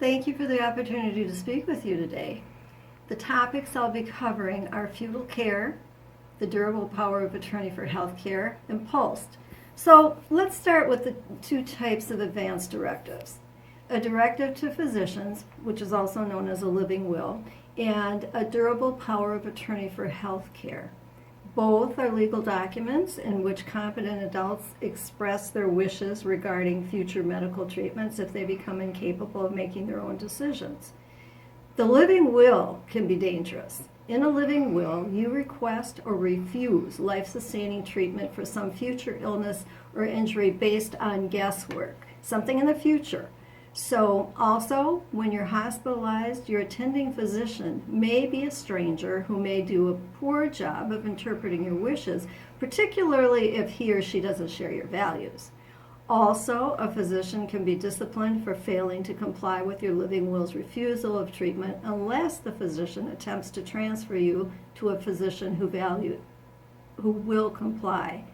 Thank you for the opportunity to speak with you today. The topics I'll be covering are feudal care, the durable power of attorney for healthcare, and POLST. So let's start with the two types of advanced directives. A directive to physicians, which is also known as a living will, and a durable power of attorney for healthcare. Both are legal documents in which competent adults express their wishes regarding future medical treatments if they become incapable of making their own decisions. The living will can be dangerous. In a living will, you request or refuse life-sustaining treatment for some future illness or injury based on guesswork, something in the future. So also, when you're hospitalized, your attending physician may be a stranger who may do a poor job of interpreting your wishes, particularly if he or she doesn't share your values. Also, a physician can be disciplined for failing to comply with your living will's refusal of treatment unless the physician attempts to transfer you to a physician who will comply.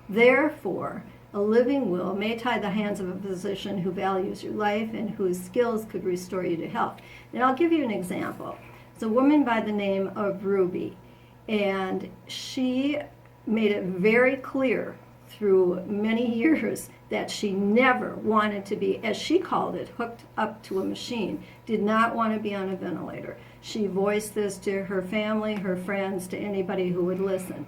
Therefore, a living will may tie the hands of a physician who values your life and whose skills could restore you to health. And I'll give you an example. It's a woman by the name of Ruby, and she made it very clear through many years that she never wanted to be, as she called it, hooked up to a machine, did not want to be on a ventilator. She voiced this to her family, her friends, to anybody who would listen.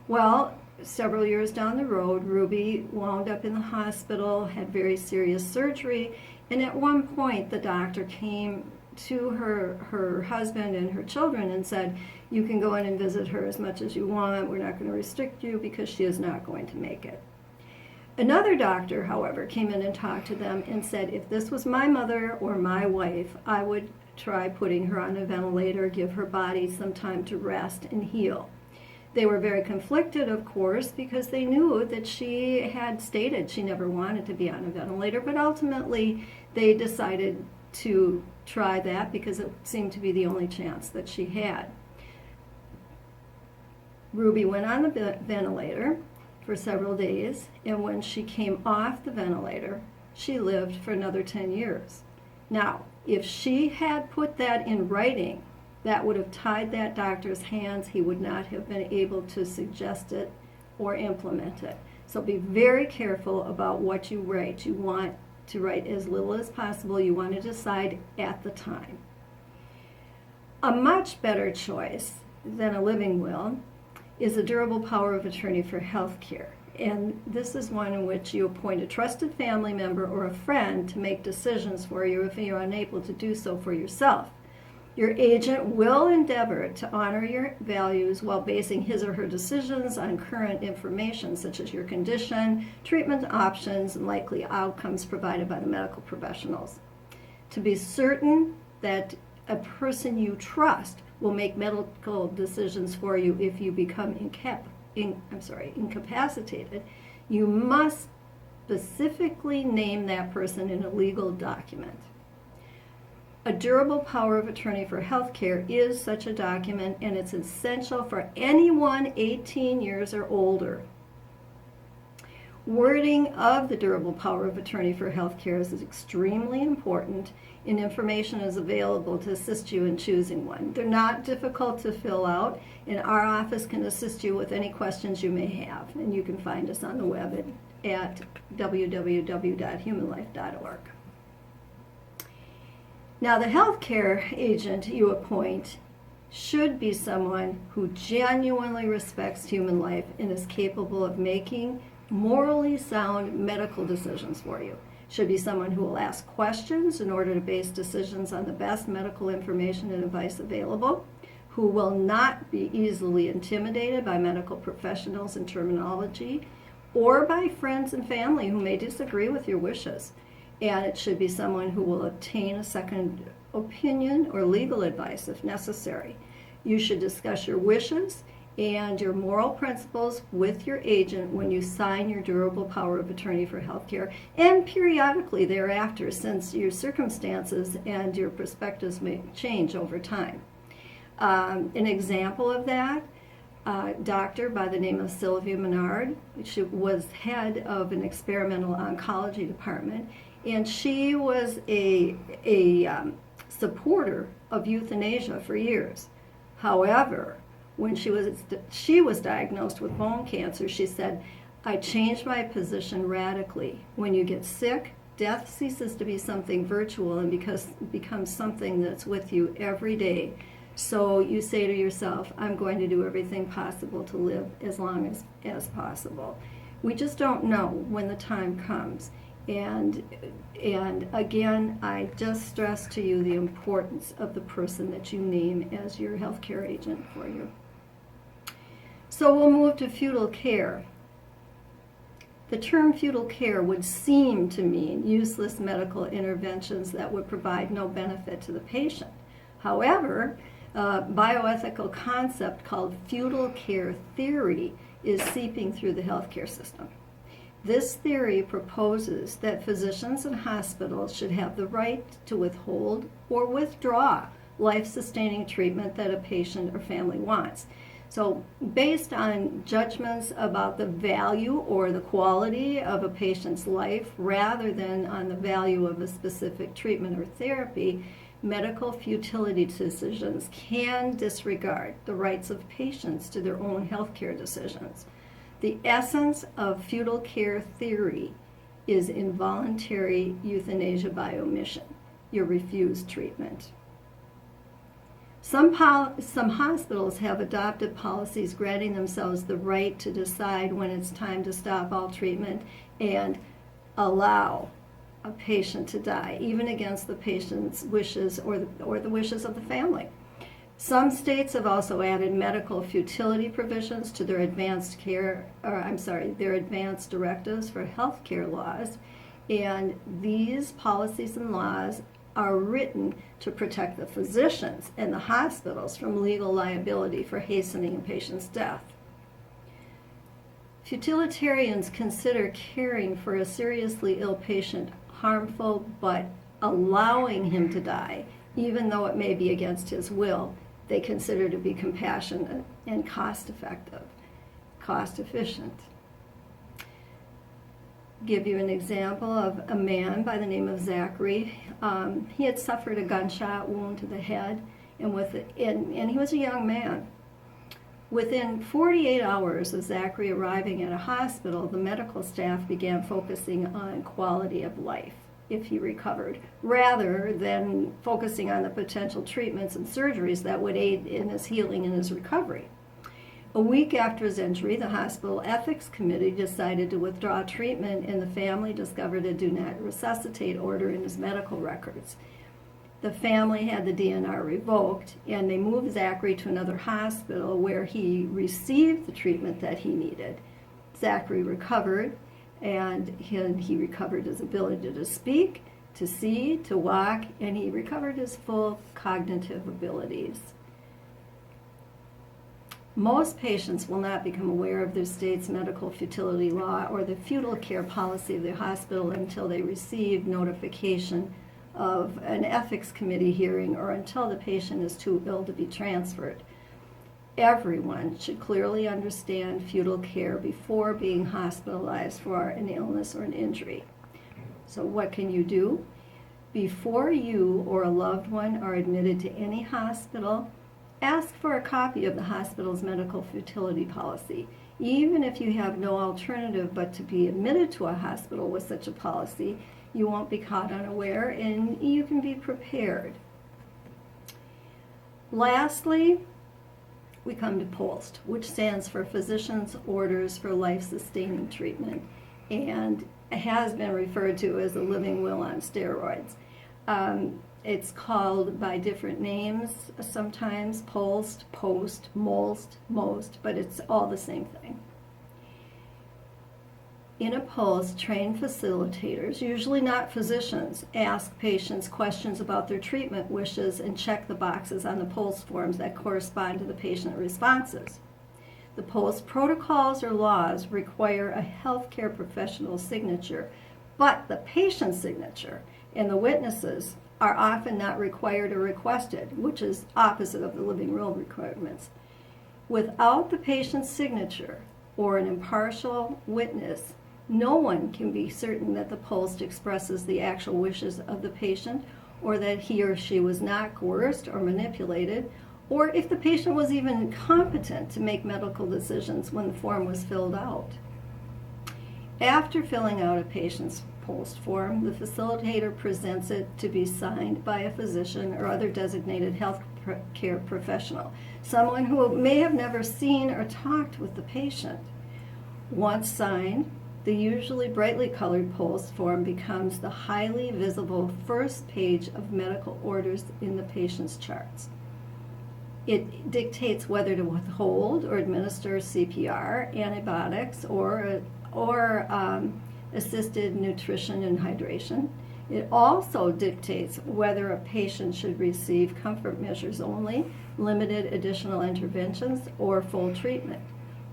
Well, several years down the road, Ruby wound up in the hospital, had very serious surgery, and at one point the doctor came to her husband and her children and said, you can go in and visit her as much as you want, we're not going to restrict you because she is not going to make it. Another doctor, however, came in and talked to them and said, if this was my mother or my wife, I would try putting her on a ventilator, give her body some time to rest and heal. They were very conflicted, of course, because they knew that she had stated she never wanted to be on a ventilator, but ultimately they decided to try that because it seemed to be the only chance that she had. Ruby went on the ventilator for several days, and when she came off the ventilator, she lived for another 10 years. Now, if she had put that in writing, that would have tied that doctor's hands. He would not have been able to suggest it or implement it. So be very careful about what you write. You want to write as little as possible. You want to decide at the time. A much better choice than a living will is a durable power of attorney for health care. And this is one in which you appoint a trusted family member or a friend to make decisions for you if you're unable to do so for yourself. Your agent will endeavor to honor your values while basing his or her decisions on current information, such as your condition, treatment options, and likely outcomes provided by the medical professionals. To be certain that a person you trust will make medical decisions for you if you become incapacitated, you must specifically name that person in a legal document. A durable power of attorney for healthcare is such a document, and it's essential for anyone 18 years or older. Wording of the durable power of attorney for healthcare is extremely important, and information is available to assist you in choosing one. They're not difficult to fill out, and our office can assist you with any questions you may have, and you can find us on the web at www.humanlife.org. Now, the healthcare agent you appoint should be someone who genuinely respects human life and is capable of making morally sound medical decisions for you. Should be someone who will ask questions in order to base decisions on the best medical information and advice available, who will not be easily intimidated by medical professionals and terminology, or by friends and family who may disagree with your wishes. And it should be someone who will obtain a second opinion or legal advice if necessary. You should discuss your wishes and your moral principles with your agent when you sign your durable power of attorney for healthcare, and periodically thereafter, since your circumstances and your perspectives may change over time. An example of that, doctor by the name of Sylvia Menard. She was head of an experimental oncology department, and she was a supporter of euthanasia for years. However, when she was diagnosed with bone cancer, she said, "I changed my position radically. When you get sick, death ceases to be something virtual and becomes something that's with you every day. So you say to yourself, I'm going to do everything possible to live as long as possible." We just don't know when the time comes. And again, I just stress to you the importance of the person that you name as your healthcare agent for you. So we'll move to feudal care. The term feudal care would seem to mean useless medical interventions that would provide no benefit to the patient. However, a bioethical concept called feudal care theory is seeping through the healthcare system. This theory proposes that physicians and hospitals should have the right to withhold or withdraw life-sustaining treatment that a patient or family wants. So based on judgments about the value or the quality of a patient's life rather than on the value of a specific treatment or therapy, medical futility decisions can disregard the rights of patients to their own healthcare decisions. The essence of feudal care theory is involuntary euthanasia by omission. You're refused treatment. Some hospitals have adopted policies granting themselves the right to decide when it's time to stop all treatment and allow a patient to die, even against the patient's wishes or the wishes of the family. Some states have also added medical futility provisions to their advanced directives for healthcare laws, and these policies and laws are written to protect the physicians and the hospitals from legal liability for hastening a patient's death. Futilitarians consider caring for a seriously ill patient harmful, but allowing him to die, even though it may be against his will, they consider to be compassionate and cost-efficient. Give you an example of a man by the name of Zachary. He had suffered a gunshot wound to the head, and he was a young man. Within 48 hours of Zachary arriving at a hospital, the medical staff began focusing on quality of life if he recovered, rather than focusing on the potential treatments and surgeries that would aid in his healing and his recovery. A week after his injury, the hospital ethics committee decided to withdraw treatment, and the family discovered a do not resuscitate order in his medical records. The family had the DNR revoked, and they moved Zachary to another hospital where he received the treatment that he needed. Zachary recovered, and he recovered his ability to speak, to see, to walk, and he recovered his full cognitive abilities. Most patients will not become aware of their state's medical futility law or the feudal care policy of the hospital until they receive notification of an ethics committee hearing or until the patient is too ill to be transferred. Everyone should clearly understand feudal care before being hospitalized for an illness or an injury. So what can you do? Before you or a loved one are admitted to any hospital, ask for a copy of the hospital's medical futility policy. Even if you have no alternative but to be admitted to a hospital with such a policy, you won't be caught unaware and you can be prepared. Lastly, we come to POLST, which stands for Physician's Orders for Life-Sustaining Treatment, and has been referred to as a living will on steroids. It's called by different names sometimes, POLST, POST, MOLST, MOST, but it's all the same thing. In a POLST, trained facilitators, usually not physicians, ask patients questions about their treatment wishes and check the boxes on the POLST forms that correspond to the patient responses. The POLST protocols or laws require a healthcare professional's signature, but the patient's signature and the witnesses are often not required or requested, which is opposite of the living will requirements. Without the patient's signature or an impartial witness, no one can be certain that the POLST expresses the actual wishes of the patient, or that he or she was not coerced or manipulated, or if the patient was even competent to make medical decisions when the form was filled out. After filling out a patient's POLST form, the facilitator presents it to be signed by a physician or other designated health care professional, someone who may have never seen or talked with the patient. Once signed, the usually brightly colored POLST form becomes the highly visible first page of medical orders in the patient's charts. It dictates whether to withhold or administer CPR, antibiotics, or assisted nutrition and hydration. It also dictates whether a patient should receive comfort measures only, limited additional interventions, or full treatment.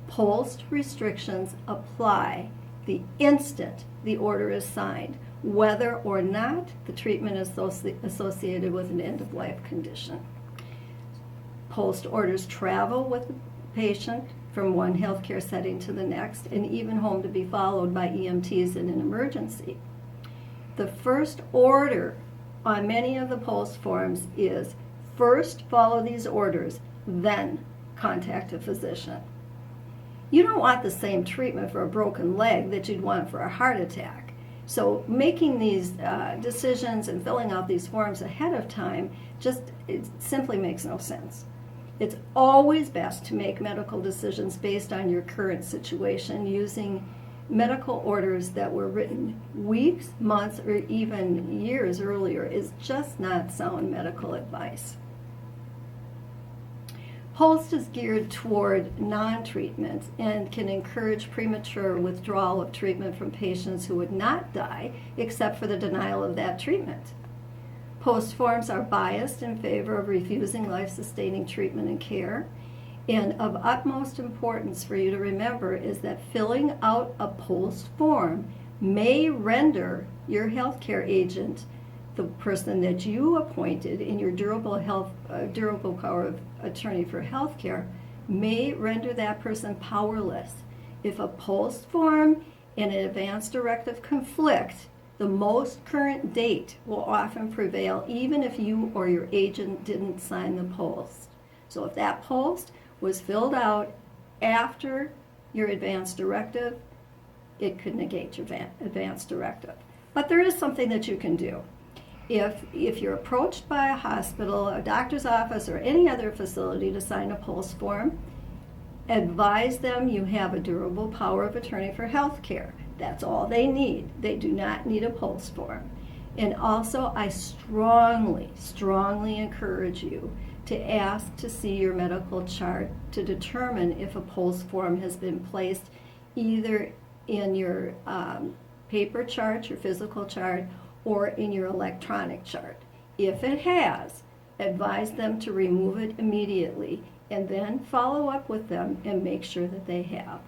POLST restrictions apply the instant the order is signed, whether or not the treatment is associated with an end-of-life condition. POLST orders travel with the patient from one healthcare setting to the next, and even home to be followed by EMTs in an emergency. The first order on many of the POLST forms is first follow these orders, then contact a physician. You don't want the same treatment for a broken leg that you'd want for a heart attack. So making these decisions and filling out these forms ahead of time it simply makes no sense. It's always best to make medical decisions based on your current situation using medical orders that were written weeks, months, or even years earlier is just not sound medical advice. POLST is geared toward non-treatment and can encourage premature withdrawal of treatment from patients who would not die except for the denial of that treatment. POLST forms are biased in favor of refusing life-sustaining treatment and care, and of utmost importance for you to remember is that filling out a POLST form may render your healthcare agent, the person that you appointed in your durable power of attorney for healthcare, may render that person powerless. If a POLST form and an advance directive conflict, the most current date will often prevail even if you or your agent didn't sign the POLST. So if that POLST was filled out after your advance directive, it could negate your advance directive. But there is something that you can do. If you're approached by a hospital, a doctor's office, or any other facility to sign a POLST form, advise them you have a durable power of attorney for health care. That's all they need. They do not need a POLST form. And also, I strongly encourage you to ask to see your medical chart to determine if a POLST form has been placed either in your paper chart, your physical chart, or in your electronic chart. If it has, advise them to remove it immediately and then follow up with them and make sure that they have.